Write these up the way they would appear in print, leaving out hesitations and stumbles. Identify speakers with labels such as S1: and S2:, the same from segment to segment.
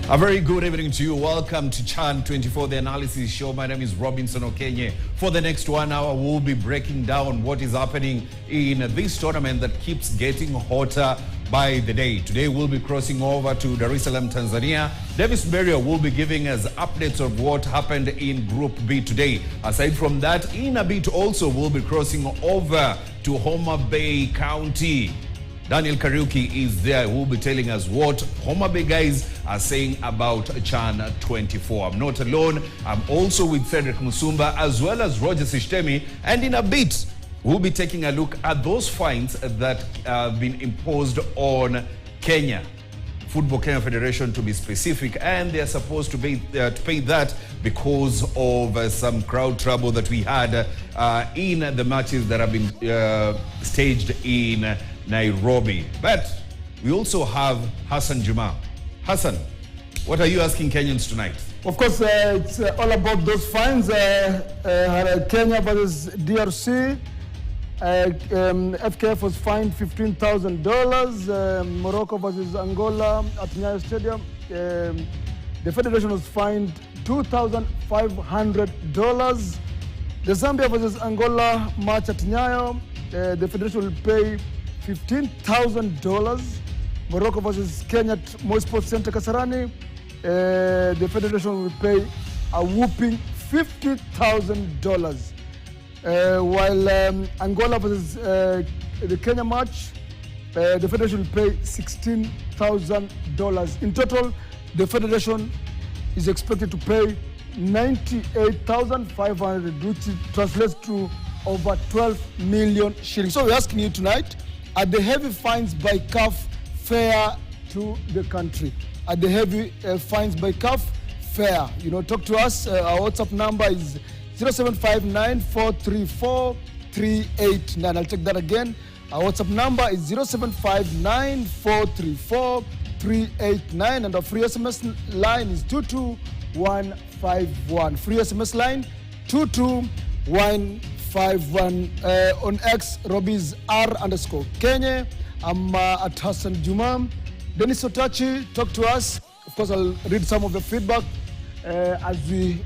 S1: A very good evening to you. Welcome to Chan 24, the analysis show. My name is Robinson Okenye. For the next 1 hour, we'll be breaking down what is happening in this tournament that keeps getting hotter by the day. Today, we'll be crossing over to Dar es Salaam, Tanzania. Davis Beria will be giving us updates of what happened in Group B today. Aside from that, in a bit also, we'll be crossing over to Homa Bay County. Daniel Kariuki is there, who will be telling us what Homa Bay guys are saying about Chan 24. I'm not alone. I'm also with Frederick Musumba as well as Roger Sishtemi. And in a bit, we'll be taking a look at those fines that have been imposed on Kenya. Football Kenya Federation to be specific, and they're supposed to pay that because of some crowd trouble that we had in the matches that have been staged in Nairobi. But we also have Hassan Juma. Hassan, what are you asking Kenyans tonight?
S2: Of course, it's all about those fines. Kenya versus DRC. FKF was fined $15,000. Morocco versus Angola at Nyayo Stadium. The federation was fined $2,500. The Zambia versus Angola match at Nyayo, the federation will pay $15,000. Morocco versus Kenya at Moi Sports Center Kasarani, the federation will pay a whooping $50,000. While Angola versus the Kenya match, the federation will pay $16,000. In total, the federation is expected to pay $98,500, which translates to over 12 million shillings. So we're asking you tonight, are the heavy fines by CAF fair to the country? Are the heavy fines by CAF fair? You know, talk to us. Our WhatsApp number is 0759-434-389. I'll take that again. Our WhatsApp number is 0759-434-389. And our free SMS line is 22151. Free SMS line 22151. On X, Robbie's R_Kenya. I'm at Hassan Juma. Dennis Otachi, talk to us. Of course, I'll read some of the feedback as we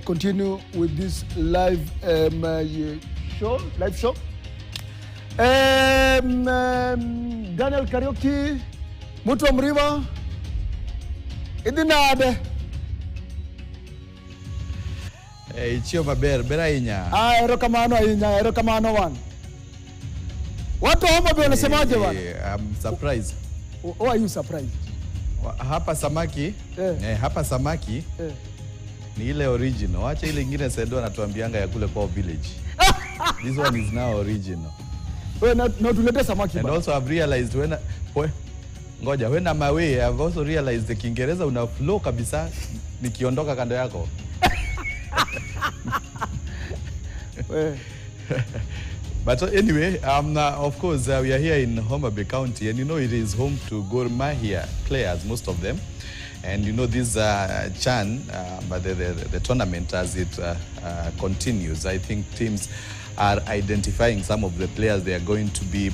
S2: continue with this live show. Daniel Kariuki, Mutu Mriva, Idinade.
S3: Ichio maber, bera inya.
S2: Ero kamano wan. Watu Homa Bay wanasemaje wan?
S3: I'm surprised.
S2: Why are you surprised?
S3: Hapa samaki, hapa samaki ni ile original. Wacha ile ingine sedo anatuambianga ya kule kwa village. This one is now original.
S2: No tulete samaki.
S3: And also I've realized when I'm away, I've also realized the Kiingereza una flow kabisa nikiondoka kando yako. But anyway, of course, we are here in Homa Bay County, and you know it is home to Gor Mahia players, most of them. And you know this Chan, but the tournament as it continues, I think teams are identifying some of the players they are going to be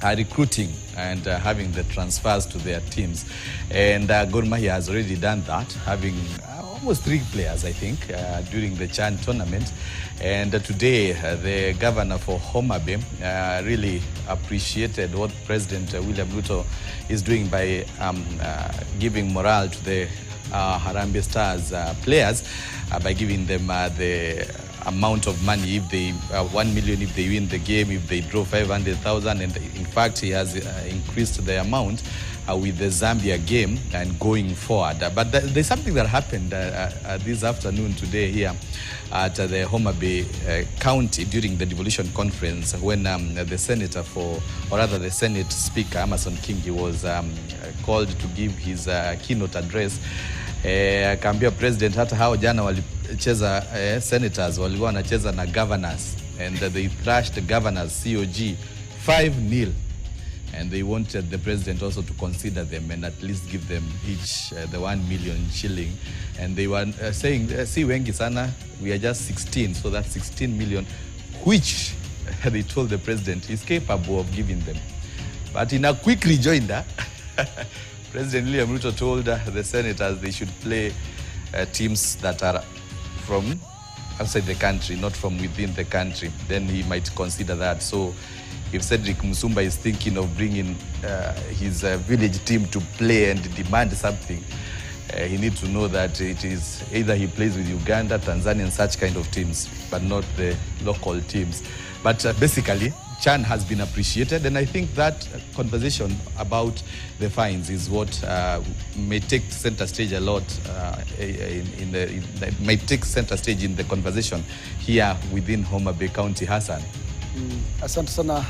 S3: recruiting and having the transfers to their teams. And Gor Mahia has already done that, having almost 3 players, I think, during the Chan tournament. And today, the governor for Homa Bay really appreciated what President William Ruto is doing by giving morale to the Harambee Stars players by giving them the amount of money, if they 1 million if they win the game, if they draw 500,000, and in fact he has increased the amount with the Zambia game and going forward. But there's something that happened this afternoon today here at the Homa Bay County during the devolution conference when the senator the Senate Speaker Amason Kingi was called to give his keynote address. Akaambia president hata hao jana walicheza senators walikuwa wanacheza na governors, and they thrashed the governors COG 5-0. And they wanted the president also to consider them and at least give them each the 1 million shilling. And they were saying, si wengi sana, we are just 16, so that's 16 million, which they told the president is capable of giving them. But in a quick rejoinder, President William Ruto told the senators they should play teams that are from outside the country, not from within the country. Then he might consider that. So if Cedric Musumba is thinking of bringing his village team to play and demand something, he needs to know that it is either he plays with Uganda, Tanzania, and such kind of teams, but not the local teams. But basically, CHAN has been appreciated, and I think that conversation about the fines is what may take center stage a lot may take center stage in the conversation here within Homa Bay County. Hassan.
S2: Asante sana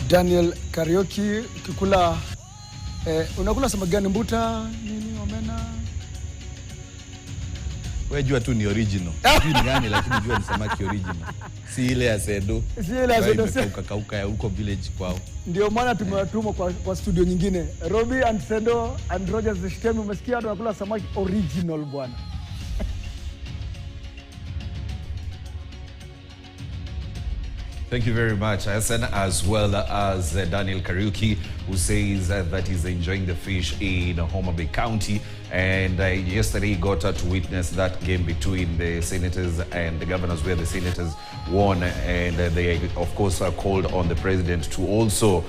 S2: Daniel Kariuki. Ukikula unakula samaki gani? Mbuta nini, omena?
S3: Wewe jua tu ni original. Sijui ni gani, lakini jua ni samaki original. Si ile ya Sedo.
S2: Si ile ya Sedo.
S3: Kauka ya huko village kwao.
S2: Ndio maana tumewatuma kwa studio nyingine. Robbie and Sedo and Rogers Shtemi, umesikia tunakula samaki original bwana.
S1: Thank you very much, Hassan, as well as Daniel Kariuki, who says that he's enjoying the fish in Homa Bay County. And yesterday he got to witness that game between the senators and the governors, where the senators won. And they, of course, called on the president to also,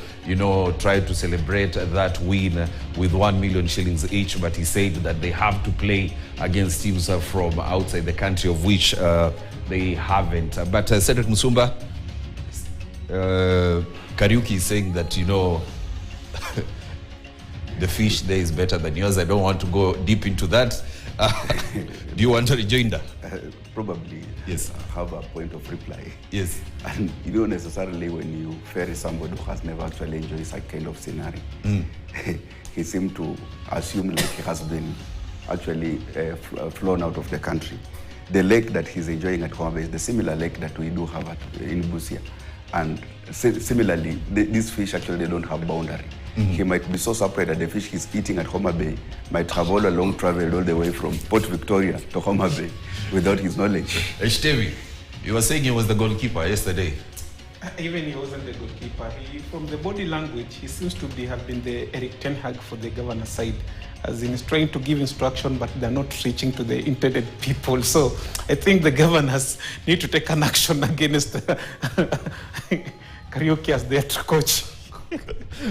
S1: try to celebrate that win with 1 million shillings each. But he said that they have to play against teams from outside the country, of which they haven't. But Cedric Musumba, Kariuki is saying that, the fish there is better than yours. I don't want to go deep into that. Do you want to rejoin that?
S4: Probably.
S1: Yes.
S4: Have a point of reply.
S1: Yes.
S4: And you don't necessarily, when you ferry somebody who has never actually enjoyed such kind of scenario, he seemed to assume like he has been actually flown out of the country. The lake that he's enjoying at Homa Bay is the similar lake that we do have in Busia. And similarly, these fish actually, they don't have boundary. He might be so surprised that the fish he's eating at Homa Bay might have all along traveled all the way from Port Victoria to Homa Bay without his knowledge.
S1: Shtevi, you were saying he was the goalkeeper yesterday.
S5: Even he wasn't the goalkeeper. From the body language, he seems to have been the Eric Ten Hag for the governor's side, as in he's trying to give instruction, but they're not reaching to the intended people. So I think the governors need to take an action against Kariuki as their coach.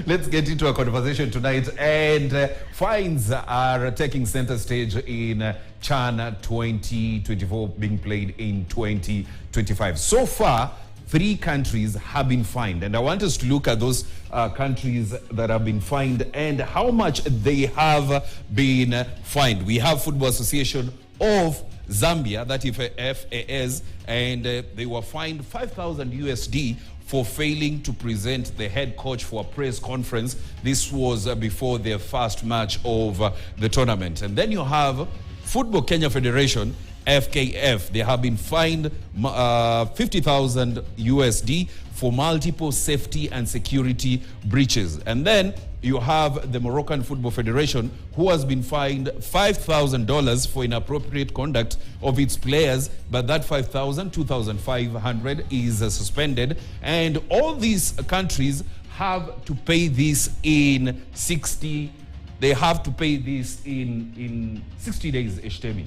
S1: Let's get into a conversation tonight. And fines are taking center stage in CHAN 2024, being played in 2025. So far, 3 countries have been fined. And I want us to look at those countries that have been fined and how much they have been fined. We have Football Association of Zambia, that is FAS, and they were fined 5,000 USD for failing to present the head coach for a press conference. This was before their first match of the tournament. And then you have Football Kenya Federation, FKF. They have been fined 50,000 USD for multiple safety and security breaches. And then you have the Moroccan Football Federation, who has been fined $5,000 for inappropriate conduct of its players, but that 5,000, 2,500 is suspended. And all these countries have to pay this in 60. They have to pay this in 60 days, Eshtemi.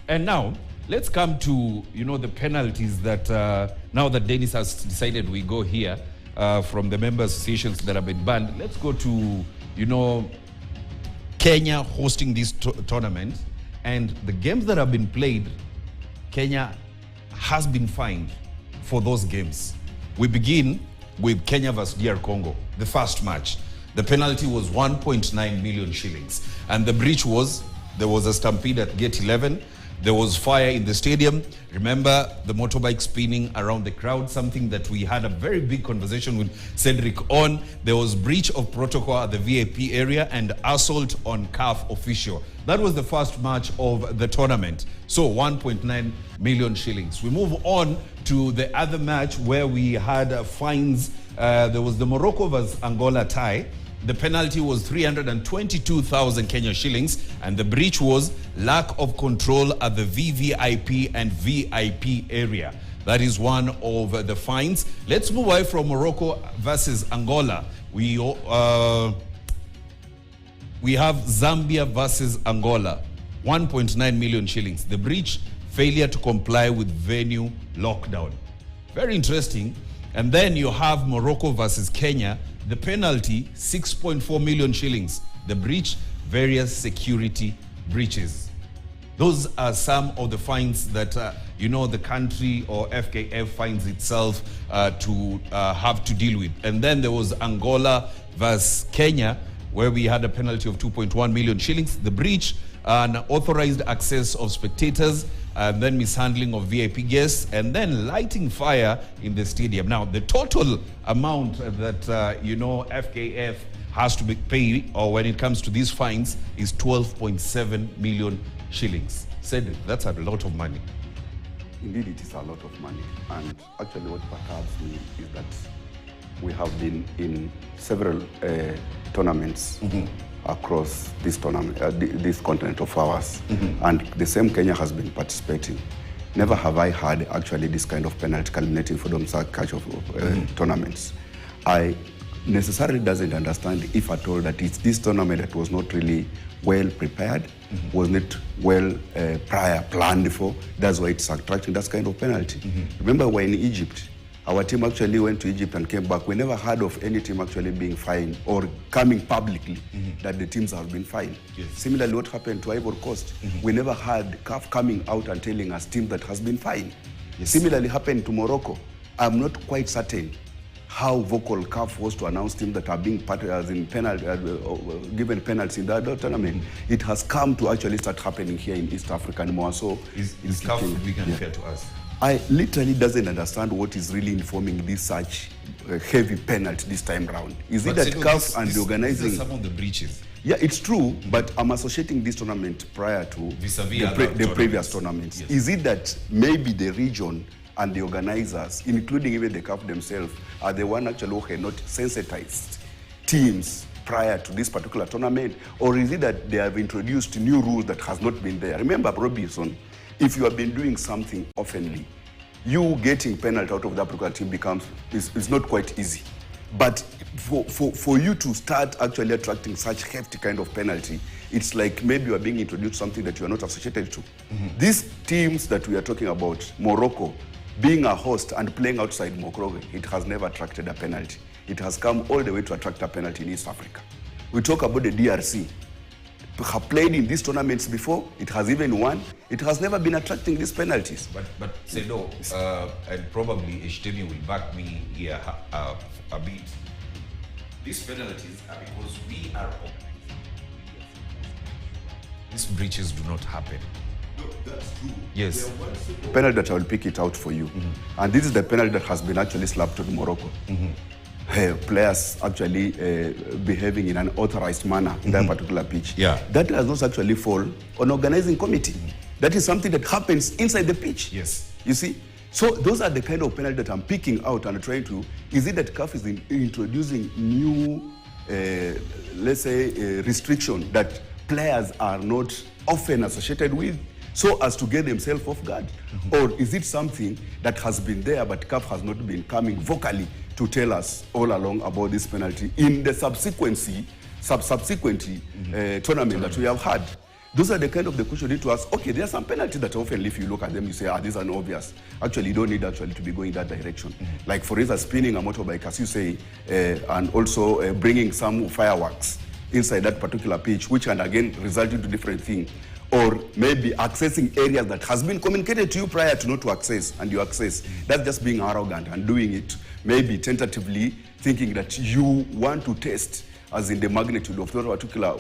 S1: And now, let's come to, the penalties that, now that Dennis has decided we go here from the member associations that have been banned. Let's go to, Kenya hosting this tournament. And the games that have been played, Kenya has been fined for those games. We begin with Kenya versus DR Congo, the first match. The penalty was 1.9 million shillings. And the breach was, there was a stampede at gate 11. There was fire in the stadium. Remember the motorbike spinning around the crowd, something that we had a very big conversation with Cedric on. There was breach of protocol at the VIP area and assault on CAF official. That was the first match of the tournament. So 1.9 million shillings. We move on to the other match where we had fines. There was the Morocco versus Angola tie. The penalty was 322,000 Kenya shillings, and the breach was lack of control at the VVIP and VIP area. That is one of the fines. Let's move away from Morocco versus Angola. We have Zambia versus Angola, 1.9 million shillings. The breach, failure to comply with venue lockdown. Very interesting. And then you have Morocco versus Kenya. The penalty, 6.4 million shillings. The breach, various security breaches. Those are some of the fines that, the country or FKF finds itself to have to deal with. And then there was Angola versus Kenya, where we had a penalty of 2.1 million shillings. The breach, unauthorized access of spectators, and then mishandling of VIP guests, and then lighting fire in the stadium. Now, the total amount that, FKF has to pay, or when it comes to these fines, is 12.7 million shillings. Said that's a lot of money.
S4: Indeed, it is a lot of money. And actually what perturbs me is that we have been in several tournaments across this tournament, this continent of ours, and the same Kenya has been participating. Never have I had actually this kind of penalty culminating for them catch of tournaments. I necessarily doesn't understand, if at all, that it's this tournament that was not really well prepared, was not well prior planned for. That's why it's attracting that kind of penalty. Remember, we're in Egypt. Our team actually went to Egypt and came back. We never heard of any team actually being fined or coming publicly that the teams have been fined.
S1: Yes.
S4: Similarly, what happened to Ivory Coast, we never had CAF coming out and telling us team that has been fined.
S1: Yes.
S4: Similarly happened to Morocco. I'm not quite certain how vocal CAF was to announce teams that are being as in penalty, given penalties in that tournament. It has come to actually start happening here in East Africa and more so.
S1: Is CAF being unfair to us?
S4: I literally doesn't understand what is really informing this such heavy penalty this time round. Is it that CAF and the organizing...
S1: These are some of the breaches.
S4: Yeah, it's true, but I'm associating this tournament prior to the previous tournaments.
S1: Yes.
S4: Is it that maybe the region and the organizers, including even the CAF themselves, are the one actually who had not sensitized teams prior to this particular tournament? Or is it that they have introduced new rules that has not been there? Remember, Robinson, if you have been doing something oftenly, you getting penalty out of that particular team is not quite easy. But for you to start actually attracting such hefty kind of penalty, it's like maybe you are being introduced something that you are not associated to. These teams that we are talking about, Morocco, being a host and playing outside Morocco, it has never attracted a penalty. It has come all the way to attract a penalty in East Africa. We talk about the DRC. Have played in these tournaments before. It has even won. It has never been attracting these penalties.
S1: But Sedo, and probably Eshtemi will back me here a bit. These penalties are because we are organizing. These breaches do not happen.
S4: No, that's true.
S1: Yes.
S4: Penalty that I will pick it out for you. And this is the penalty that has been actually slapped to Morocco. Players actually behaving in an authorized manner in that particular pitch.
S1: Yeah.
S4: That does not actually fall on organizing committee. That is something that happens inside the pitch.
S1: Yes.
S4: You see? So those are the kind of penalty that I'm picking out and trying to, is it that CAF is introducing new, let's say, restriction that players are not often associated with, so as to get themselves off guard? Or is it something that has been there but CAF has not been coming vocally to tell us all along about this penalty in the subsequent tournament that we have had? Those are the kind of the question you need to ask. Okay, there are some penalties that often, if you look at them, you say, these are obvious. Actually, you don't need actually to be going that direction. Like, for instance, spinning a motorbike, as you say, and also bringing some fireworks inside that particular pitch, which can again result into different things. Or maybe accessing areas that has been communicated to you prior to not to access, and you access. That's just being arrogant and doing it, maybe tentatively, thinking that you want to test as in the magnitude of that particular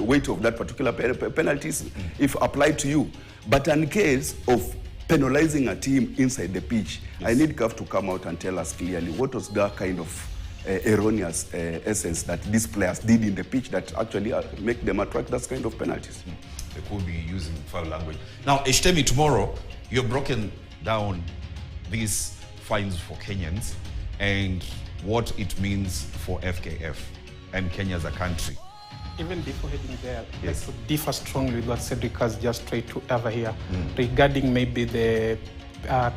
S4: weight of that particular penalties if applied to you. But in case of penalizing a team inside the pitch, I need CAF to come out and tell us clearly what was that kind of erroneous essence that these players did in the pitch that actually make them attract that kind of penalties.
S1: They could be using foul language. Now, Eshtemi, tomorrow, you've broken down these fines for Kenyans and what it means for FKF and Kenya as a country.
S5: Even before heading there, yes, I could differ strongly with what Cedric has just tried to ever hear regarding maybe the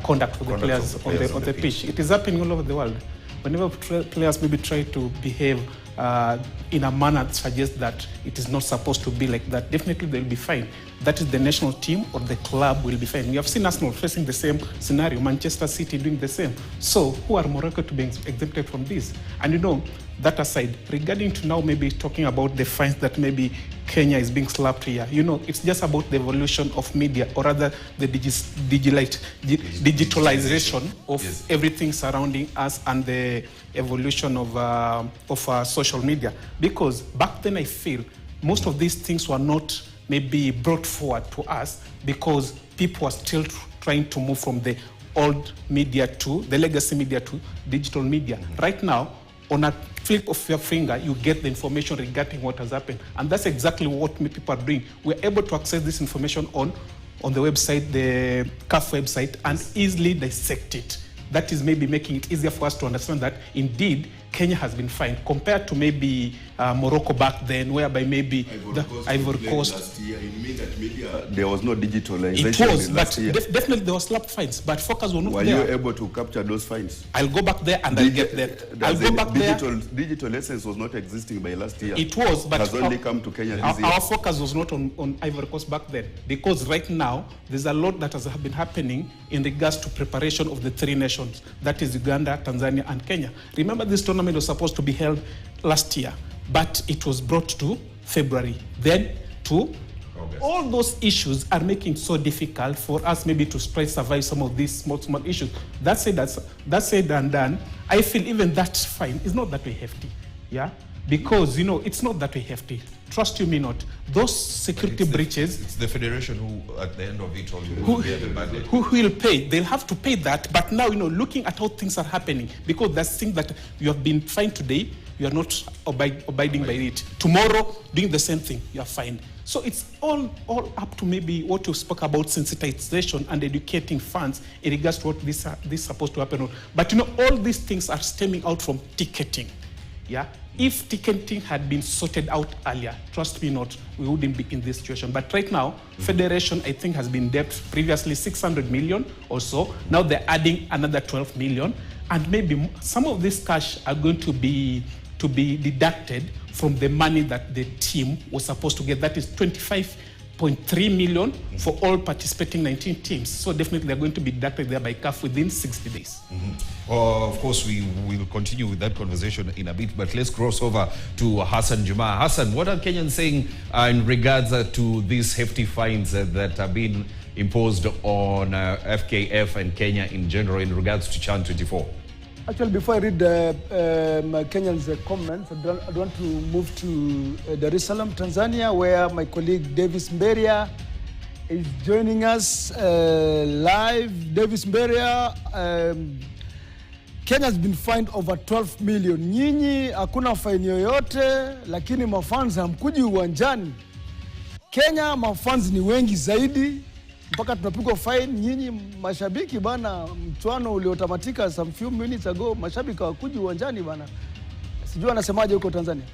S5: conduct of the players on the pitch. It is happening all over the world. Whenever players maybe try to behave in a manner that suggests that it is not supposed to be like that, definitely they'll be fine. That is the national team or the club will be fine. We have seen Arsenal facing the same scenario, Manchester City doing the same. So who are Morocco to be exempted from this? And you know, that aside, regarding to now maybe talking about the fines that maybe Kenya is being slapped here, you know, it's just about the evolution of media, or rather the digitalization of everything surrounding us and the evolution of social media. Because back then I feel most of these things were not maybe brought forward to us because people are still trying to move from the old media to the legacy media to digital media. Right now, on a flip of your finger, you get the information regarding what has happened. And that's exactly what people are doing. We're able to access this information on the website, the CAF website, and easily dissect it. That is maybe making it easier for us to understand that indeed Kenya has been fined compared to maybe Morocco back then, whereby maybe Ivory Coast.
S4: Last year, you mean that maybe there was no digitalization?
S5: It was, but definitely there were slap fines, but focus were not there.
S4: Were you able to capture those fines?
S5: I'll go back there and I'll get there. I'll go back there.
S4: Digital essence was not existing by last year.
S5: It was, but
S4: it has only come to Kenya this year.
S5: Our focus was not on Ivory Coast back then, because right now there's a lot that has been happening in regards to preparation of the three nations, that is Uganda, Tanzania, and Kenya. Remember, this tournament was supposed to be held last year, but it was brought to February, then to August. All those issues are making it so difficult for us maybe to survive some of these small issues. That said and done, I feel even that fine is not that way hefty, yeah? Because, you know, it's not that way hefty. Trust you me not. Those security breaches...
S1: It's the federation who, at the end of it all, who
S5: will pay. They'll have to pay that. But now, you know, looking at how things are happening, because that's thing that you have been fined today, you are not abiding by it. Tomorrow, doing the same thing, you are fined. So it's all up to maybe what you spoke about, sensitization and educating fans in regards to what this is supposed to happen. But, you know, all these things are stemming out from ticketing. Yeah? If ticketing had been sorted out earlier, trust me not, we wouldn't be in this situation. But right now, Federation, I think, has been debt previously 600 million or so. Now they're adding another 12 million. And maybe some of this cash are going to be deducted from the money that the team was supposed to get. That is 25.3 million for all participating 19 teams. So definitely they're going to be deducted there by CAF within 60 days.
S1: Of course, we will continue with that conversation in a bit, but let's cross over to Hassan Juma. Hassan, what are Kenyans saying in regards to these hefty fines that have been imposed on FKF and Kenya in general in regards to CHAN 24?
S2: Actually, before I read my Kenyans' comments, I want to move to Dar es Salaam, Tanzania, where my colleague Davis Mberia is joining us live. Davis Mberia, Kenya has been fined over 12 million. Nyinyi hakuna faini yoyote, lakini mafans hamkuji uwanjani. Kenya mafans ni wengi zaidi, mpaka tunapigwa fine. Nyinyi mashabiki bana, mchuano uliotamatika some few minutes ago, mashabiki hawakuji uwanjani bana. Sijui anasemaje huko Tanzania.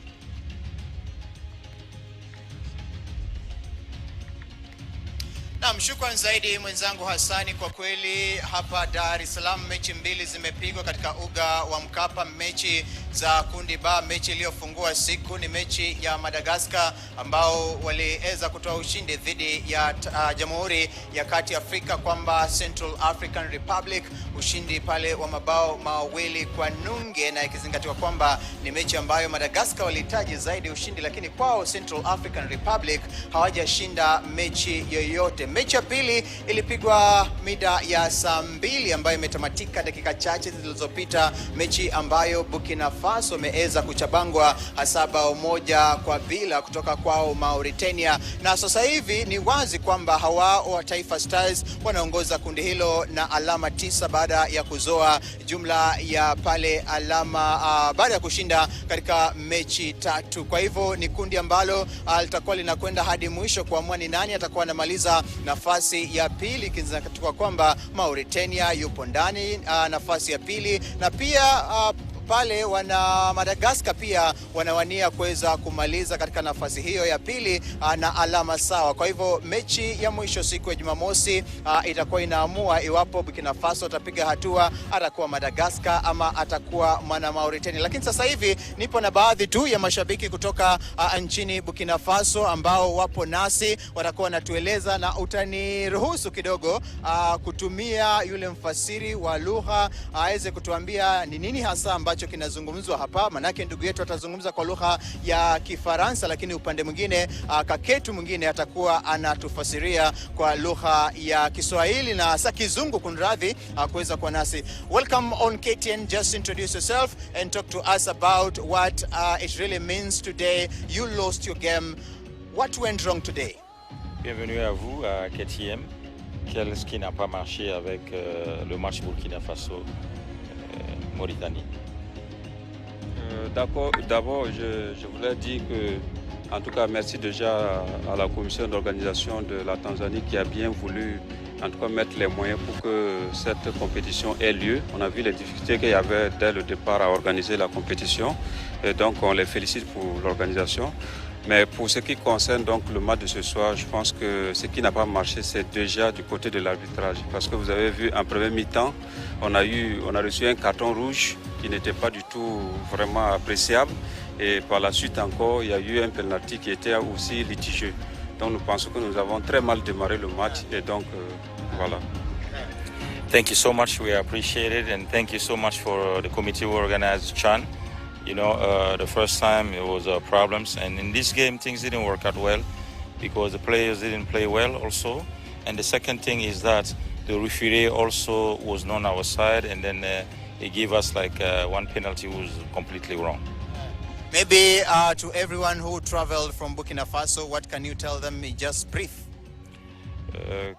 S6: Shukrani zaidi mwenzangu Hassani. Kwa kweli hapa Dar es Salaam mechi mbili zimepigwa katika uga wa Mkapa, mechi za kundi ba. Mechi iliyofungua siku ni mechi ya Madagascar ambao waliweza kutoa ushindi dhidi ya Jamhuri ya Kati Afrika kwamba Central African Republic, ushindi pale wa mabao 2-0, na ikizingatiwa kwamba ni mechi ambayo Madagascar walihitaji zaidi ushindi, lakini kwao Central African Republic hawajashinda mechi yoyote. Mechi ya pili ilipigwa mida ya saa 2 ambayo imetamatika dakika chache zilizopita, mechi ambayo Burkina Faso wameweza kuchabangwa 7-1 kutoka kwao Mauritania, na sasa hivi ni wazi kwamba hawa wa Taifa Stars wanaongoza kundi hilo na alama 9 baada ya kuzoa jumla ya pale alama baada ya kushinda katika mechi 3. Kwa hivyo ni kundi ambalo litakuwa linakwenda hadi mwisho kuamua ni nani atakuwa anamaliza nafasi ya pili, ikizingatiwa kwamba Mauritania yupo ndani nafasi ya pili, na pia pale wana Madagascar pia wanawania kuweza kumaliza katika nafasi hiyo ya pili na alama sawa. Kwa hivyo mechi ya mwisho siku ya Jumamosi itakuwa inaamua iwapo Burkina Faso atapiga hatua, atakuwa Madagascar ama atakuwa mwana Mauritania. Lakini sasa hivi nipo na baadhi tu ya mashabiki kutoka nchini Burkina Faso ambao wapo nasi, watakuwa wanatueleza, na utaniruhusu kidogo kutumia yule mfasiri wa lugha aweze kutuambia ni nini hasa ambacho kinazungumzwa hapa. Manake ndugu yetu atazungumza kwa lugha ya Kifaransa, lakini upande mwingine kaketu mwingine atakuwa anatufasiria kwa lugha ya Kiswahili na hasa Kizungu kunradhi kuweza kuwa nasi. Welcome on KTN. Just introduce yourself and talk to us about what it really means today. You lost your game. What went wrong today?
S7: Bienvenue à vous à KTM. Qu'est-ce qui n'a pas marché avec le match Burkina Faso-Mauritanie?
S8: D'abord, je voulais dire que, en tout cas, merci déjà à la commission d'organisation de la Tanzanie qui a bien voulu, en tout cas, mettre les moyens pour que cette compétition ait lieu. On a vu les difficultés qu'il y avait dès le départ à organiser la compétition, et donc on les félicite pour l'organisation. Mais pour ce qui concerne donc le match de ce soir, je pense que ce qui n'a pas marché, c'est déjà du côté de l'arbitrage. Parce que vous avez vu, en premier mi-temps, on a reçu un carton rouge qui n'était pas du tout vraiment appréciable. Et par la suite encore, il y a eu un penalty qui était aussi litigieux. Donc nous pensons que nous avons très mal démarré le match. Et donc, voilà.
S7: Thank you so much. We appreciate it. And thank you so much for the committee who organized CHAN. You know, the first time it was problems, and in this game things didn't work out well because the players didn't play well also. And the second thing is that the referee also was not on our side, and then he gave us like one penalty was completely wrong.
S6: Maybe to everyone who traveled from Burkina Faso, what can you tell them in just brief?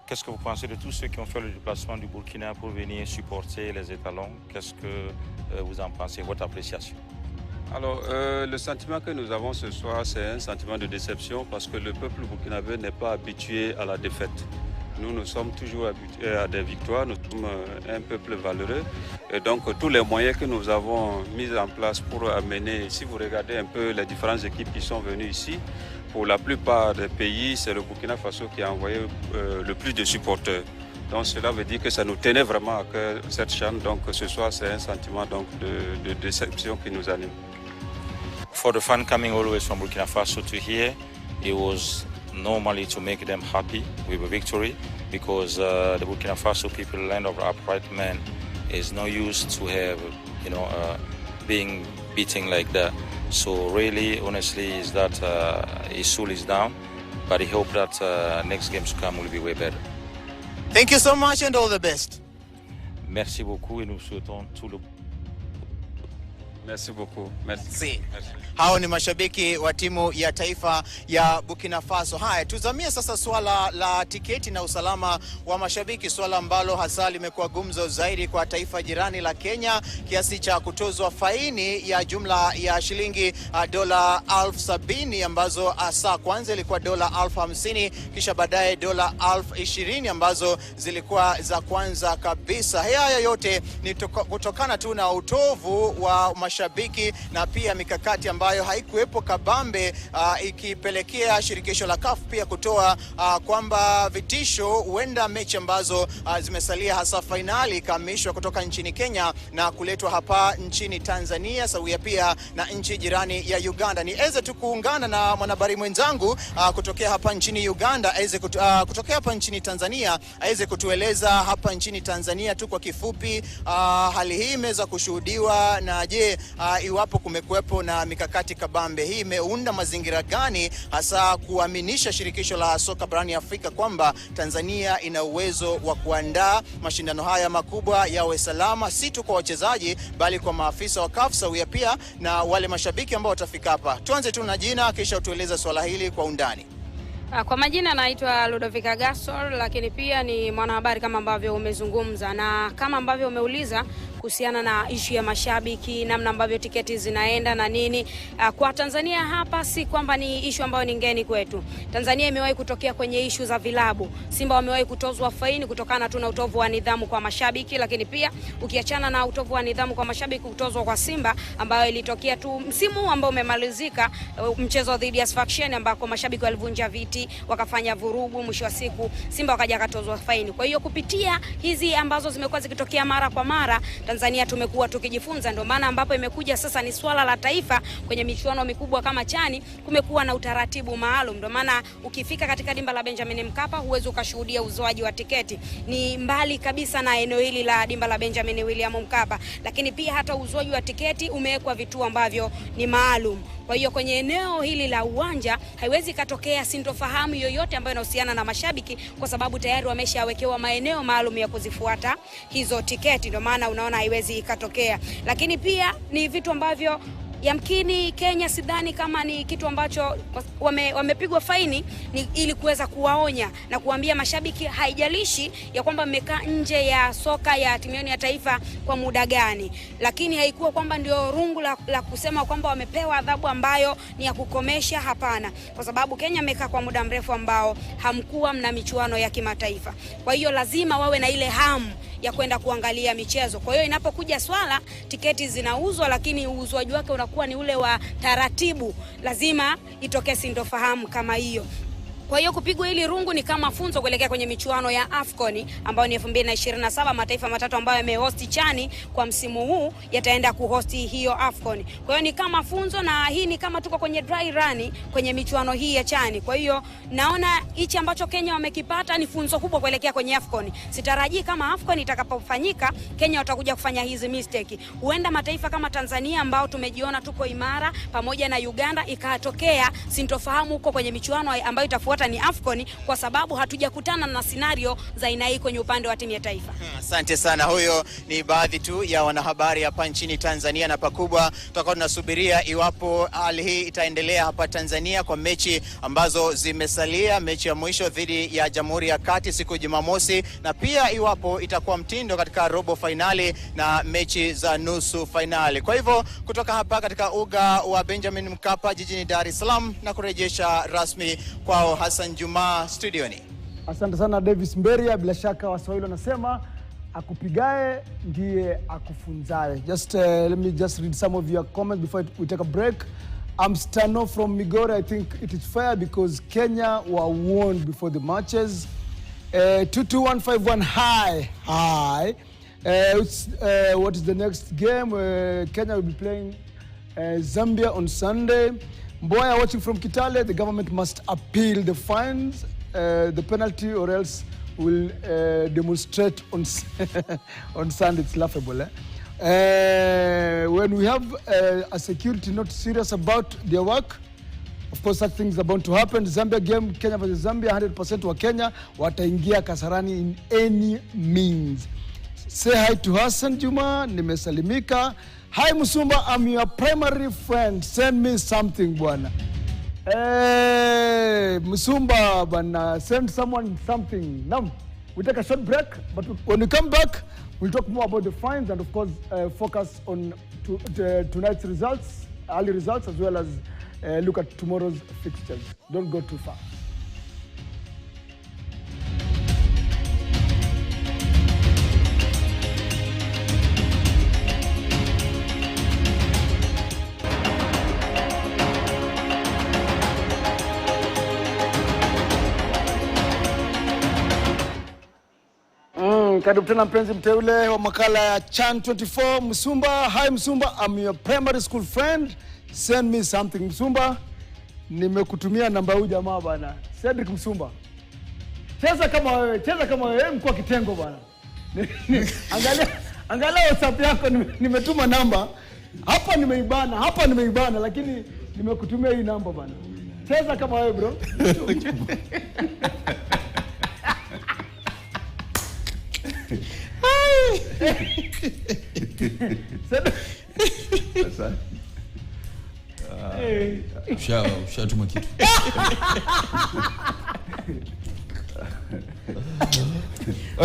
S7: Qu'est-ce que vous pensez de tous ceux qui ont fait le déplacement du Burkina pour venir supporter les étalons? Qu'est-ce que vous en pensez, votre appréciation?
S8: Alors, le sentiment que nous avons ce soir, c'est un sentiment de déception parce que le peuple burkinabé n'est pas habitué à la défaite. Nous sommes toujours habitués à des victoires, nous sommes un peuple valeureux. Et donc, tous les moyens que nous avons mis en place pour amener, si vous regardez un peu les différentes équipes qui sont venues ici, pour la plupart des pays, c'est le Burkina Faso qui a envoyé le plus de supporters. Donc cela veut dire que ça nous tenait vraiment à cœur cette CHAN. Donc ce soir, c'est un sentiment donc, de déception qui nous anime.
S7: For the fan coming always from Burkina Faso to here, it was normally to make them happy with a victory because the Burkina Faso people, land of upright men, is not used to have, you know, being beaten like that. So really, honestly, is that his soul is down, but he hope that next games to come will be way better.
S6: Thank you so much and all the best.
S7: Merci beaucoup et nous souhaitons tout le
S8: Merci beaucoup.
S6: Merci. Hao ni mashabiki wa timu ya taifa ya Burkina Faso. Haya, tuzamie sasa swala la tiketi na usalama wa mashabiki, swala ambalo hasa limekuwa gumzo zaidi kwa taifa jirani la Kenya, kiasi cha kutozwa faini ya jumla ya shilingi dola 70,000 ambazo hasa kwanza ilikuwa dola 50,000 kisha baadaye dola 20,000 ambazo zilikuwa za kwanza kabisa. Haya yote ni kutokana tu na utovu wa mashabiki na pia mikakati ambayo haikuwepo kabambe, ikipelekea shirikisho la CAF pia kutoa kwamba vitisho huenda mechi ambazo zimesalia hasa finali kamishwa kutoka nchini Kenya na kuletwa hapa nchini Tanzania sawia pia na nchi jirani ya Uganda. Niweze tu kuungana na mwanahabari mwenzangu kutokea hapa nchini Uganda, kutokea hapa nchini Tanzania, aweze kutueleza hapa nchini Tanzania tu kwa kifupi hali hii imeweza kushuhudiwa, na je, iwapo kumekuwepo na mikakati kabambe, hii imeunda mazingira gani hasa kuaminisha shirikisho la soka barani Afrika kwamba Tanzania ina uwezo wa kuandaa mashindano haya makubwa yawe salama si tu kwa wachezaji bali kwa maafisa wa CAF sawia pia na wale mashabiki ambao watafika hapa. Tuanze tu na jina kisha utueleza swala hili kwa undani.
S9: Kwa majina naitwa Ludovica Gasol, lakini pia ni mwanahabari kama ambavyo umezungumza, na kama ambavyo umeuliza kuhusiana na issue ya mashabiki, namna ambavyo tiketi zinaenda na nini. Kwa Tanzania hapa si kwamba ni issue ambayo ni ngeni kwetu. Tanzania imewahi kutokea kwenye issue za vilabu. Simba wamewahi kutozwa faini kutokana tu na utovu wa nidhamu kwa mashabiki, lakini pia ukiachana na utovu wa nidhamu kwa mashabiki, kutozwa kwa Simba ambayo ilitokea tu msimu ambao umemalizika, mchezo dhidi ya Sfaxien ambako mashabiki walivunja viti, wakafanya vurugu, mwisho wa siku Simba wakaja katozwa faini. Kwa hiyo kupitia hizi ambazo zimekuwa zikitokea mara kwa mara, Tanzania tumekuwa tukijifunza, ndio maana ambapo imekuja sasa ni swala la taifa kwenye michuano mikubwa kama chani, kumekuwa na utaratibu maalum. Ndio maana ukifika katika dimba la Benjamin Mkapa huwezi ukashuhudia uzoaji wa tiketi, ni mbali kabisa na eneo hili la dimba la Benjamin William Mkapa, lakini pia hata uzoaji wa tiketi umewekwa vituo ambavyo ni maalum. Kwa hiyo kwenye eneo hili la uwanja haiwezi katokea sintofahamu yoyote ambayo inahusiana na mashabiki, kwa sababu tayari wameshawekewa maeneo maalum ya kuzifuata hizo tiketi. Ndio maana unaona haiwezi ikatokea. Lakini pia ni vitu ambavyo yamkini Kenya sidhani kama ni kitu ambacho wamepigwa faini ni ili kuweza kuwaonya na kuambia mashabiki haijalishi ya kwamba mmekaa nje ya soka ya timu ya taifa kwa muda gani, lakini haikuwa kwamba ndio rungu la kusema kwamba wamepewa adhabu ambayo ni ya kukomesha. Hapana, kwa sababu Kenya imekaa kwa muda mrefu ambao hamkuwa mna michuano ya kimataifa. Kwa hiyo lazima wawe na ile hamu ya kwenda kuangalia michezo. Kwa hiyo inapokuja swala tiketi zinauzwa, lakini uuzwaji wake unakuwa ni ule wa taratibu, lazima itokee sintofahamu kama hiyo. Kwa hiyo kupigwa hili rungu ni kama funzo kuelekea kwenye michuano ya AFCON ambayo ni 2027. Mataifa matatu ambayo yamehosti chani kwa msimu huu yataenda kuhosti hiyo AFCON. Kwa hiyo ni kama funzo, na hii ni kama tuko kwenye dry run kwenye michuano hii ya chani. Kwa hiyo naona hichi ambacho Kenya wamekipata ni funzo kubwa kuelekea kwenye AFCON. Sitarajii kama AFCON itakapofanyika Kenya watakuja kufanya hizi mistake. Huenda mataifa kama Tanzania ambao tumejiona tuko imara pamoja na Uganda ikatokea sintofahamu huko kwenye michuano ambayo itafuata ni AFCON, kwa sababu hatujakutana na scenario za aina hii kwenye upande wa timu ya taifa.
S6: Asante sana. Huyo ni baadhi tu ya wanahabari hapa nchini Tanzania, na pakubwa tutakuwa tunasubiria iwapo hali hii itaendelea hapa Tanzania kwa mechi ambazo zimesalia, mechi ya mwisho dhidi ya Jamhuri ya Kati siku Jumamosi, na pia iwapo itakuwa mtindo katika robo finali na mechi za nusu finali. Kwa hivyo kutoka hapa katika uga wa Benjamin Mkapa jijini Dar es Salaam, na kurejesha rasmi kwao Hassan Juma studioni.
S2: Asante sana Davis Mberia. Bila shaka Waswahili wanasema akupigae ndiye akufunzae. Let me just read some of your comments before we take a break. I'm Stano from Migori. I think it is fair because Kenya were warned before the matches. 22151 hi. What is the next game? Kenya will be playing Zambia on Sunday. Mboya watching from Kitale. The government must appeal the fines, the penalty, or else will demonstrate on on Sunday. It's laughable. When we have a security not serious about their work, of course such things are bound to happen. Zambia game, Kenya versus Zambia, 100% wa Kenya wataingia Kasarani in any means. Say hi to Hassan Juma. Nimesalimika. Hi Musumba, I'm your primary friend. Send me something, bwana. Hey, Musumba, bwana, send someone something. Now, we take a short break, but when we come back, we'll talk more about the fines and, of course, focus on tonight's results, early results, as well as look at tomorrow's fixtures. Don't go too far. Karibu tena mpenzi mteule wa makala ya Chan 24. Musumba, hi Musumba, I'm your primary school friend. Send me something. Musumba, nimekutumia namba huyu jamaa bana. Cedric Musumba. Cheza kama wewe mkuu wa kitengo bana. Angalia WhatsApp yako, nimetuma namba. Hapa nimeibana lakini nimekutumia hii namba bana. Cheza kama wewe bro.
S1: Ushatuma kitu.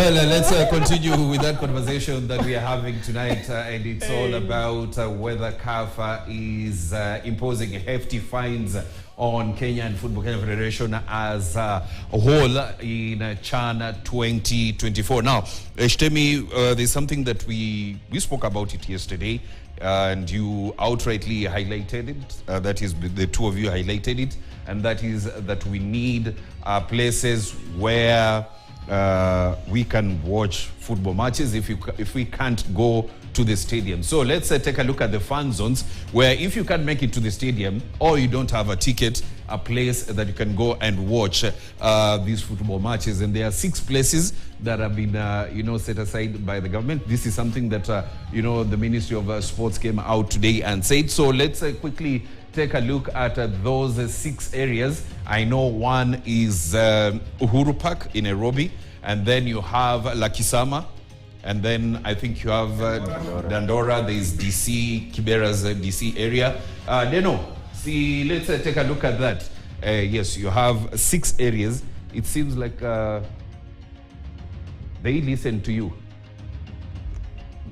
S1: Well, let's continue with that conversation that we are having tonight, and it's all about whether CAF is imposing hefty fines on Kenyan Football Federation as a whole in CHAN 2024. Now, Shtemi, there's something that we spoke about it yesterday, and you outrightly highlighted it. That is, the two of you highlighted it, and that is that we need places where we can watch football matches if we can't go to the stadium. So let's take a look at the fan zones, where if you can't make it to the stadium or you don't have a ticket, a place that you can go and watch these football matches. And there are 6 places that have been set aside by the government. This is something that the Ministry of Sports came out today and said. So let's quickly take a look at those 6 areas. I know one is Uhuru Park in Nairobi, and then you have Lakisama, and then I think you have Dandora. There is DC, Kibera's DC area. Deno, see, let's take a look at that. Yes, you have 6 areas. It seems like they listen to you.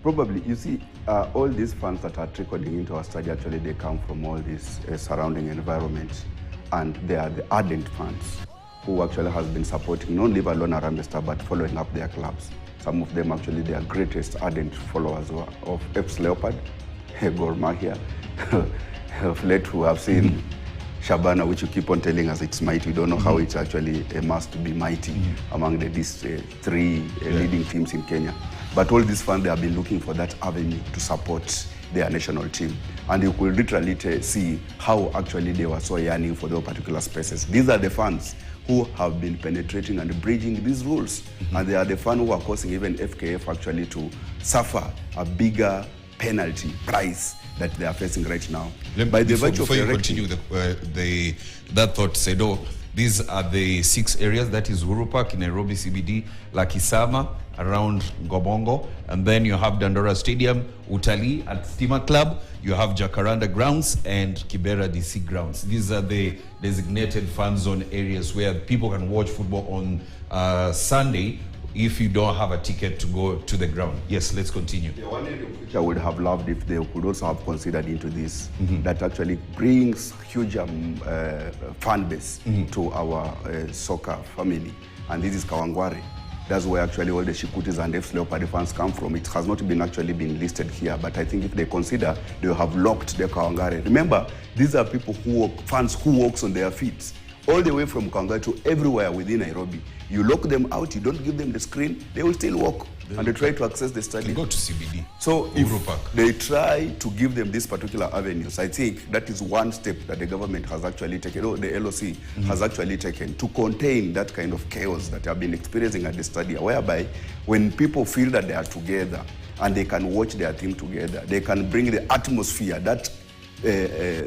S4: Probably, you see, all these funds that are trickling into our study, actually, they come from all this surrounding environment, and they are the ardent fans who actually has been supporting, not leave alone Harambee Star, but following up their clubs. Some of them actually, they are greatest ardent followers of FC Leopard, Gor Mahia, of late who have seen Shabana, which you keep on telling us it's mighty. You don't know how it's actually must be mighty among these 3 leading teams in Kenya. But all these fans, they have been looking for that avenue to support their national team. And you could literally see how actually they were so yearning for those particular spaces. These are the fans who have been penetrating and bridging these rules. And they are the fans who are causing even FKF actually to suffer a bigger penalty price that they are facing right now.
S1: Before you continue that thought, Sedo, these are the 6 areas. That is Uhuru Park in Nairobi CBD, Lakisama around Gobongo, and then you have Dandora Stadium, Utalii at Stima Club, you have Jacaranda Grounds and Kibera DC Grounds. These are the designated fan zone areas where people can watch football on Sunday if you don't have a ticket to go to the ground. Yes, let's continue.
S4: The one area which I would have loved if they could also have considered into this, that actually brings huge fan base to our soccer family, and this is Kawangware. That's where actually all the Shikutis and FC Leopard fans come from. It has not been actually been listed here, but I think if they consider, they have locked the Kawangware. Remember, these are people fans who walks on their feet, all the way from Kawangware to everywhere within Nairobi. You lock them out, you don't give them the screen, they will still walk and they try to access the stadium.
S1: Go to CBD.
S4: So if they try to give them these particular avenues, I think that is one step that the government has actually taken, or the LOC has actually taken to contain that kind of chaos that have been experiencing at the stadium, whereby when people feel that they are together and they can watch their team together, they can bring the atmosphere, that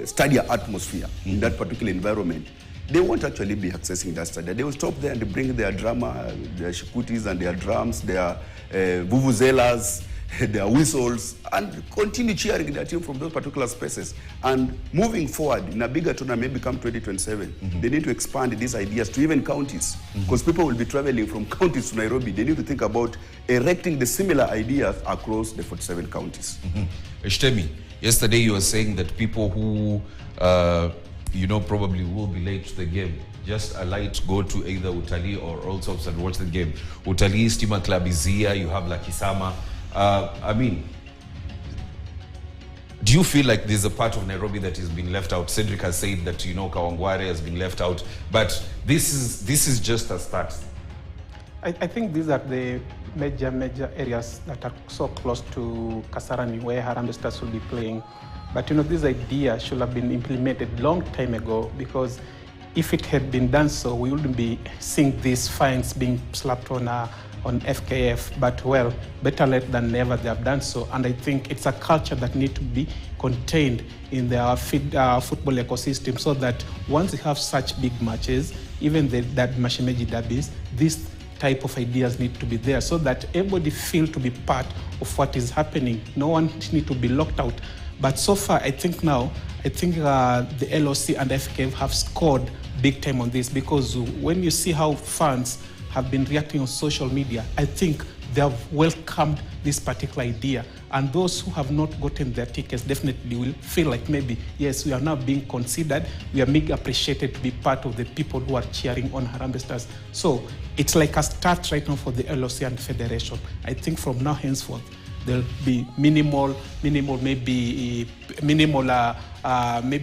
S4: stadium atmosphere in that particular environment. They won't actually be accessing that stadium. They will stop there and bring their drama, their shikutis and their drums, their vuvuzelas, their whistles, and continue cheering their team from those particular spaces. And moving forward, in a bigger tournament, maybe come 2027, they need to expand these ideas to even counties, because people will be traveling from counties to Nairobi. They need to think about erecting the similar ideas across the 47 counties.
S1: Shtemi, yesterday you were saying that people who probably will be late to the game, just a light go to either Utalii or also and watch the game. Utalii, Stima Club is here, you have Lakisama. Do you feel like there's a part of Nairobi that has been left out? Cedric has said that, Kawangware has been left out, but this is just a start.
S5: I think these are the major areas that are so close to Kasarani, where Harambee Stars will be playing. But this idea should have been implemented long time ago, because if it had been done so, we wouldn't be seeing these fines being slapped on FKF. But well, better late than never, they have done so. And I think it's a culture that needs to be contained in their football ecosystem, so that once you have such big matches, even that Mashemeji derbies, this type of ideas need to be there, so that everybody feel to be part of what is happening. No one needs to be locked out. But so far, I think the LOC and FKF have scored big time on this, because when you see how fans have been reacting on social media, I think they have welcomed this particular idea. And those who have not gotten their tickets definitely will feel like maybe, yes, we are now being considered, we are being appreciated to be part of the people who are cheering on Harambee Stars. So it's like a start right now for the LOC and Federation. I think from now henceforth, there'll be minimal maybe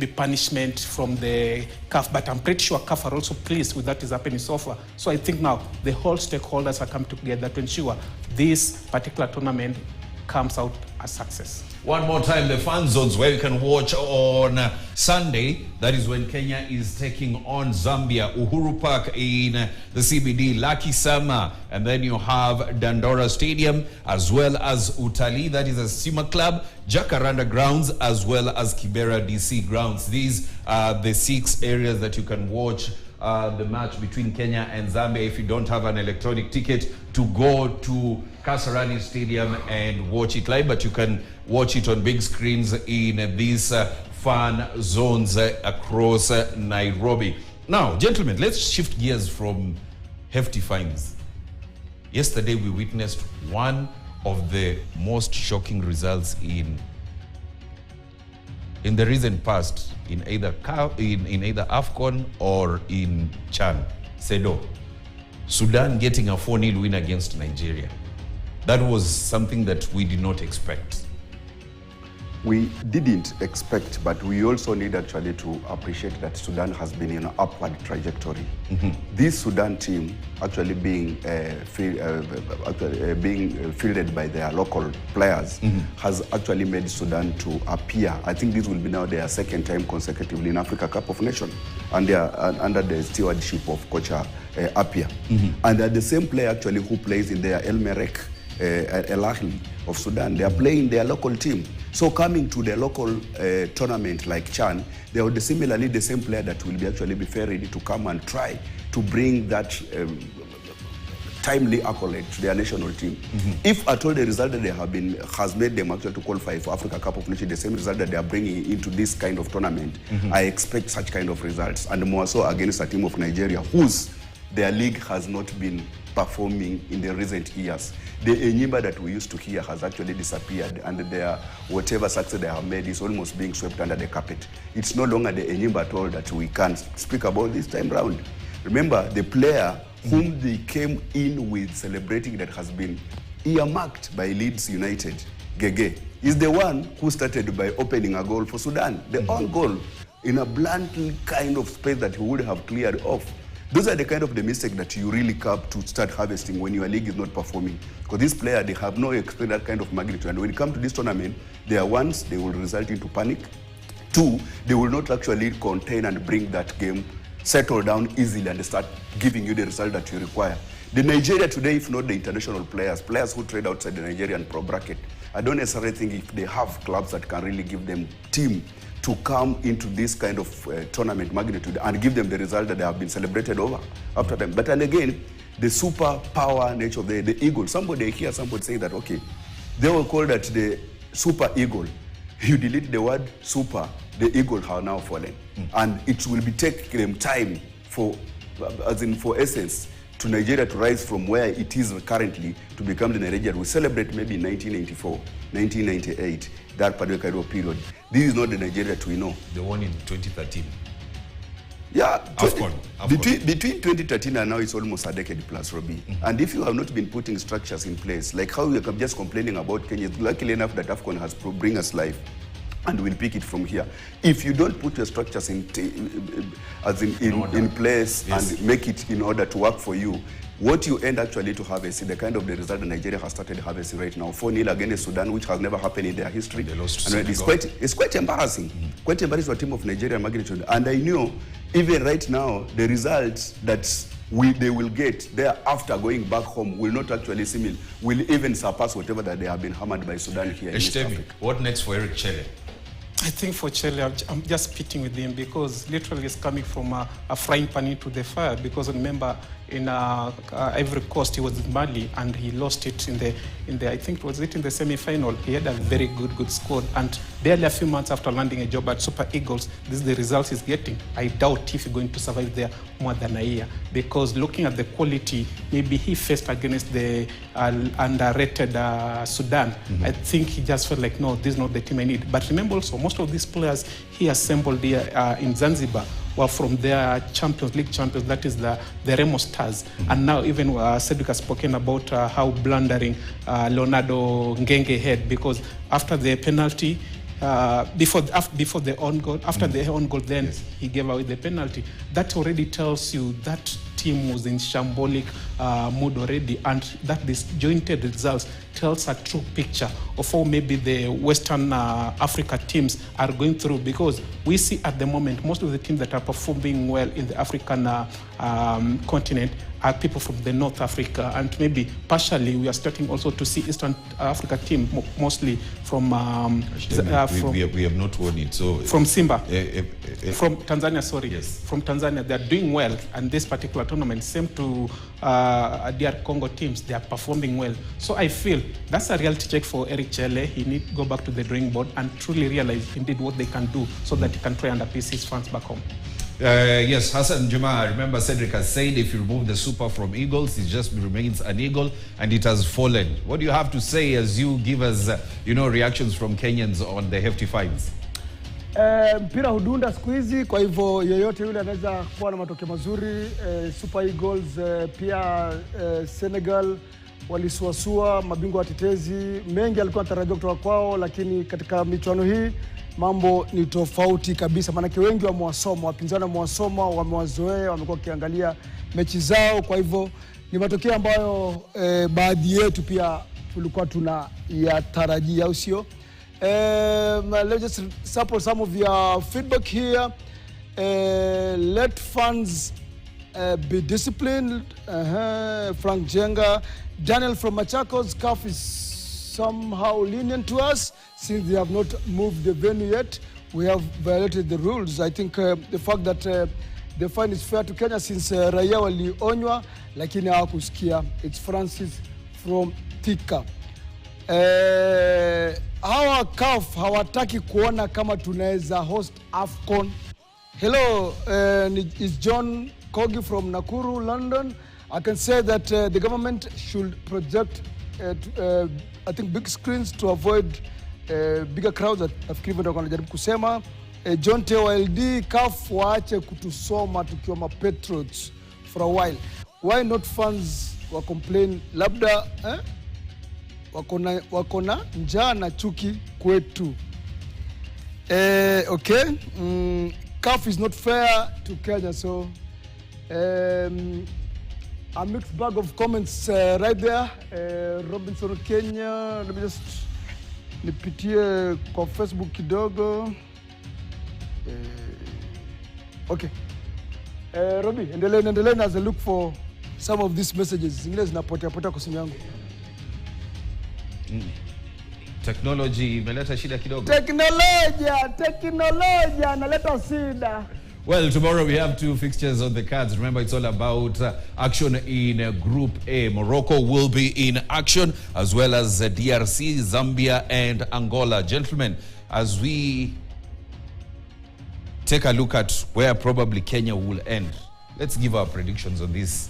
S5: punishment from the CAF, but I'm pretty sure CAF are also pleased with that is happening so far. So I think now the whole stakeholders are coming together to ensure this particular tournament comes out a success.
S1: One more time, the fan zones where you can watch on Sunday. That is when Kenya is taking on Zambia. Uhuru Park in the CBD, Lucky Sama, and then you have Dandora Stadium, as well as Utalii, that is a Sima Club, Jacaranda Grounds, as well as Kibera DC Grounds. These are the 6 areas that you can watch the match between Kenya and Zambia if you don't have an electronic ticket to go to Kasarani Stadium and watch it live, but you can watch it on big screens in these fan zones across Nairobi. Now, gentlemen, let's shift gears from hefty fines. Yesterday, we witnessed one of the most shocking results in the recent past in either AFCON or in CHAN. Sedo. Sudan getting a 4-0 win against Nigeria. That was something that we did not expect.
S4: We didn't expect, but we also need actually to appreciate that Sudan has been in an upward trajectory. This Sudan team actually being fielded by their local players has actually made Sudan to appear. I think this will be now their 2nd time consecutively in Africa Cup of Nations, and they are under the stewardship of Coach Apia. And they're the same player actually who plays in their El Merreikh, El Ahly of Sudan. They are playing their local team. So coming to the local tournament like CHAN, they are similarly the same player that will be actually be very ready to come and try to bring that timely accolade to their national team. If at all the result that they have been has made them actually to qualify for Africa Cup of Nations, the same result that they are bringing into this kind of tournament, I expect such kind of results, and more so against a team of Nigeria whose their league has not been performing in the recent years. The Enyimba that we used to hear has actually disappeared, and their whatever success they have made is almost being swept under the carpet. It's no longer the Enyimba at all that we can speak about this time round. Remember, the player whom they came in with celebrating that has been earmarked by Leeds United, Gege, is the one who started by opening a goal for Sudan. The own goal in a blunt kind of space that he would have cleared off. Those are the kind of the mistake that you really cap to start harvesting when your league is not performing. Because this player, they have no expect that kind of magnitude. And when it comes to this tournament, they are ones, they will result into panic. 2, they will not actually contain and bring that game, settle down easily and start giving you the result that you require. The Nigeria today, if not the international players who trade outside the Nigerian pro bracket, I don't necessarily think if they have clubs that can really give them team to come into this kind of tournament magnitude and give them the result that they have been celebrated over after them. But and again, the super power nature of the eagle. Somebody say that, okay, they will call that the super eagle. You delete the word super, the eagle have now fallen. And it will be take them time for essence, to Nigeria to rise from where it is currently to become the Nigeria we celebrate maybe in 1994, 1998, that particular period. This is not the Nigeria we know.
S1: The one in 2013.
S4: Yeah,
S1: AFCON.
S4: Between 2013 and now, it's almost a decade plus, Robbie. And if you have not been putting structures in place, like how we are just complaining about Kenya, it's luckily enough that AFCON has bring us life, and we'll pick it from here. If you don't put your structures in place, yes, and make it in order to work for you, what you end actually to have is the kind of the result that Nigeria has started harvesting right now. 4-0 against Sudan, which has never happened in their history.
S1: They lost to
S4: Senegal. It's quite embarrassing. Quite embarrassing for a team of Nigeria magnitude. And I knew, even right now, the results that they will get there after going back home will not actually will even surpass whatever that they have been hammered by Sudan here in East Africa.
S1: What next for Eric Chelle?
S5: I think for Chelle, I'm just pitting with him because literally it's coming from a frying pan into the fire. Because remember, in Ivory Coast. He was in Mali and he lost it in the I think was it in the semi-final. He had a very good squad, and barely a few months after landing a job at Super Eagles, this is the results he's getting. I doubt if he's going to survive there more than a year, because looking at the quality maybe he faced against the underrated Sudan, I think he just felt like, no, this is not the team I need. But remember also, most of these players he assembled here in Zanzibar were from their Champions League champions, that is the Remo Stars. And now even Cedric has spoken about how blundering Leonardo Ngenge had, because after the penalty, before the own goal, after the own goal, then he gave away the penalty. That already tells you that team was in shambolic mood already, and that disjointed results tells a true picture of how maybe the Western Africa teams are going through, because we see at the moment most of the teams that are performing well in the African continent are people from the North Africa, and maybe partially we are starting also to see Eastern Africa team mostly from
S1: we have not won it, so
S5: from Simba, from Tanzania, sorry, from Tanzania. They are doing well, and this particular tournament, same to DR Congo teams, they are performing well. So I feel that's a reality check for Eric Chelle. He needs to go back to the drawing board and truly realize indeed what they can do, so that he can try and appease his fans back home.
S1: Yes, Hassan Juma, I remember Cedric has said if you remove the super from Eagles, it just remains an eagle, and it has fallen. What do you have to say as you give us, reactions from Kenyans on the hefty fines?
S2: Mpira hudunda siku hizi, kwa hivyo yeyote yule anaweza kuwa na matokeo mazuri. Super Eagles pia Senegal walisuasua, mabingwa watetezi, mengi alikuwa anatarajiwa kutoka kwao, lakini katika michuano hii mambo ni tofauti kabisa, maana wengi wamewasoma, wapinzani wamewasoma, wamewazoea, wamekuwa kiangalia mechi zao. Kwa hivyo ni matokeo ambayo baadhi yetu pia tulikuwa tunayatarajia, au sio? Let's just sample some of your feedback here. Let fans be disciplined. Frank Jenga. Daniel from Machakos, CAF is somehow lenient to us since they have not moved the venue yet. We have violated the rules. I think the fact that the fine is fair to Kenya since raia walionywa lakini hawakusikia. It's Francis from Thika. Hawa CAF hawataki kuona kama tunaweza host AFCON. Hello, it's John Kogi from Nakuru, London. I can say that the government should project I think big screens to avoid bigger crowds. Nafikiri ndio wanajaribu kusema. John TLD, CAF waache kutusoma tukiwa ma patriots for a while. Why not fans wa complain labda wakona njaa na chuki kwetu. Okay, CAF is not fair to Kenya, so a mixed bag of comments right there. Robinson Kenya, let me just nipitie kwa Facebook kidogo. Okay. Robbie, endelee as I look for some of these messages. Zingine zinapotea kwa simu yangu.
S1: Technology imeleta shida kidogo.
S2: Teknolojia naleta shida.
S1: Well, tomorrow we have two fixtures on the cards. Remember, it's all about action in Group A. Morocco will be in action, as well as DRC, Zambia, and Angola. Gentlemen, as we take a look at where probably Kenya will end, let's give our predictions on these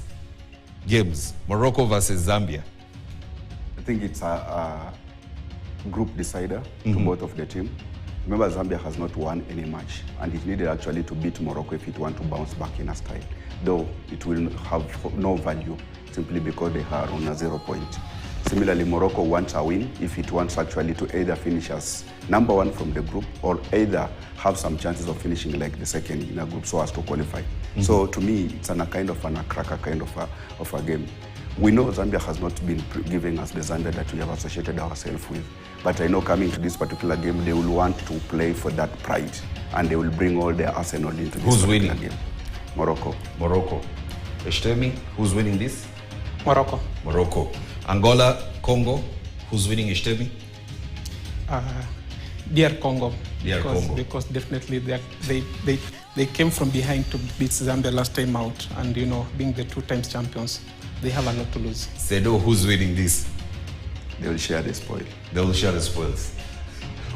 S1: games. Morocco versus Zambia.
S4: I think it's a group decider to both of the team. Remember, Zambia has not won any match, and it needed actually to beat Morocco if it wants to bounce back in a style. Though it will have no value simply because they are on a 0 point. Similarly, Morocco wants a win if it wants actually to either finish as number one from the group or either have some chances of finishing like the second in a group so as to qualify. So to me, it's a kind of a cracker kind of a game. We know Zambia has not been giving us the Zambia that we have associated ourselves with. But I know coming to this particular game, they will want to play for that pride. And they will bring all their arsenal into this particular game.
S1: Morocco. Eshtemi, who's winning this?
S5: Morocco.
S1: Angola, Congo, who's winning Eshtemi?
S5: DR Congo.
S1: DR Congo.
S5: Because definitely They came from behind to beat Zambia last time out, and you know, being the 2 times champions, they have a lot to lose.
S1: Sedo, who's winning this?
S4: They will share the spoil.
S1: They will share the spoils.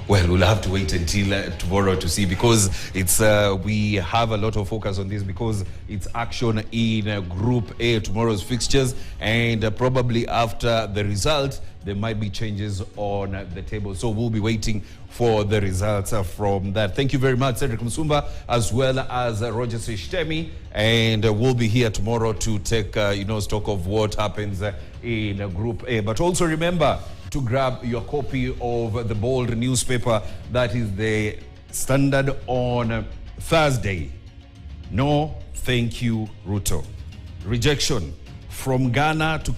S1: Well, we'll have to wait until tomorrow to see, because it's we have a lot of focus on this because it's action in Group A, tomorrow's fixtures, and probably after the result, there might be changes on the table. So we'll be waiting for the results from that. Thank you very much, Cedric Musumba, as well as Roger Sishtemi, and we'll be here tomorrow to take stock of what happens in Group A. But also remember to grab your copy of the Bold newspaper. That is the Standard on Thursday. No, thank you, Ruto. Rejection from Ghana to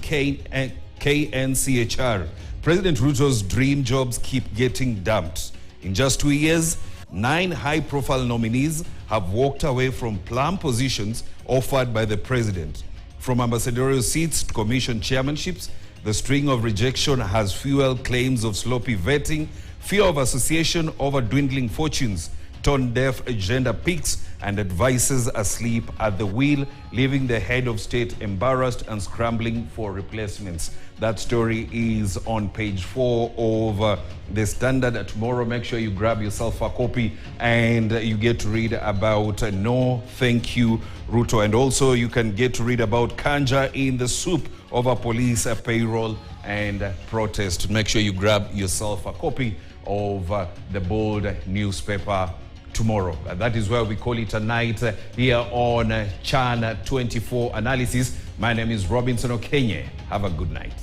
S1: KNCHR. President Ruto's dream jobs keep getting dumped. In just 2 years, 9 high-profile nominees have walked away from plum positions offered by the president. From ambassadorial seats to commission chairmanships, the string of rejection has fueled claims of sloppy vetting, fear of association over dwindling fortunes, tone-deaf agenda peaks, and advisors asleep at the wheel, leaving the head of state embarrassed and scrambling for replacements. That story is on page 4 of the Standard tomorrow. Make sure you grab yourself a copy and you get to read about No Thank You, Ruto. And also you can get to read about Kanja in the soup over police payroll and protest. Make sure you grab yourself a copy of the Bold newspaper tomorrow. That is where we call it a night here on Chan 24 Analysis. My name is Robinson Okenye. Have a good night.